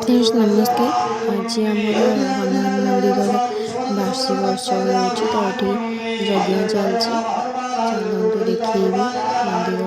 Friends नमस्कार। आज आमर हनुमान मंदिर वार्षिक उत्सव हो तो ये यज्ञ चलती चलतु देखी मंदिर।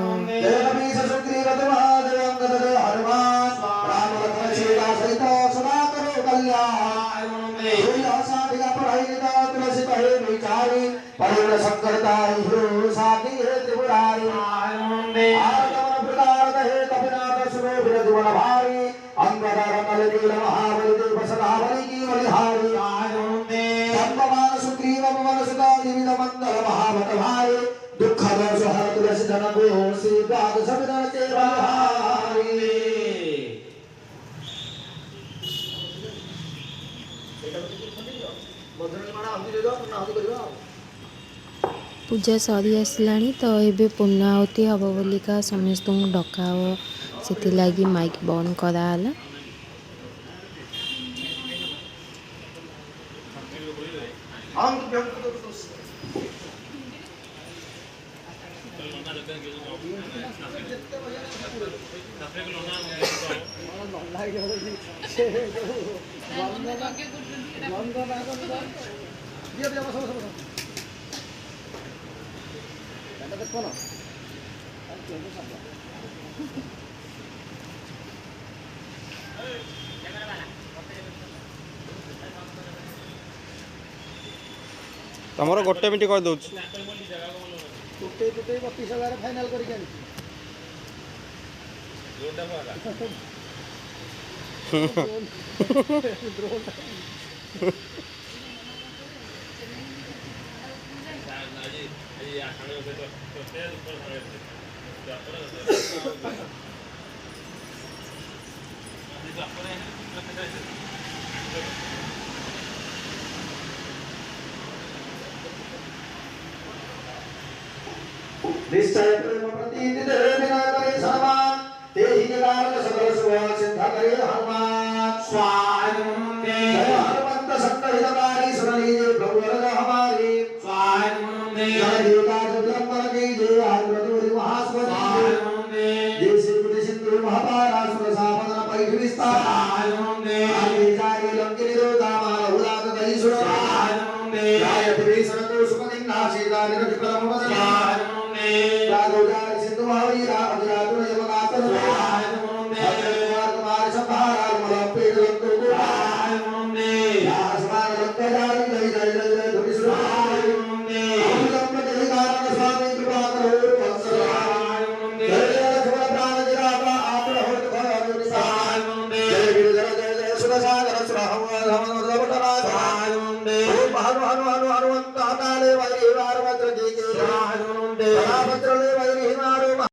दुख हर तुलसी धन को श्रीपाद सविता के बलिहारी। पूजा सरी आसला तो ये पूर्णाहुति हम बोलिका समस्त डका से लगी माइक बंद कराला। तमर गोटे मिनट कर दउछ टुटे 32,000 फाइनल करके आनी निश्चय प्रेम प्रति तेरे बिना करे सर्वान ते ही कारण सकल सुख सिद्ध करे हनुमान स्वामी हनुमंत संत हितकारी सुन लीजिए प्रभु वरद हमारी स्वामी जय देवता जगदम्बर की जय आदित्य महास्वती जय श्री सिंधु महापारा सुर सापन पैठ विस्तार आगे जाए लंकिनी रोधा मार उलाक कही सुन जय विभीषण को सुपति नाशीदा निरति परम वदना सिंधु महावीरा अजरातुर यमगातुर कुमार कुमार संभारा मलपेट लंको को आसमान लंका जारी जय जय जय जय धुनि सुर हम लंक जय कारण स्वामी कृपा करो वत्सल जय जय लक्ष्मण प्राण जिरावा आतुर होत भय अनुनिसान जय गिरिधर जय जय सुर सागर सुर हम बटरा हनु हनु हनु हनुमंत हताले वै वार वज्र जी के भद्र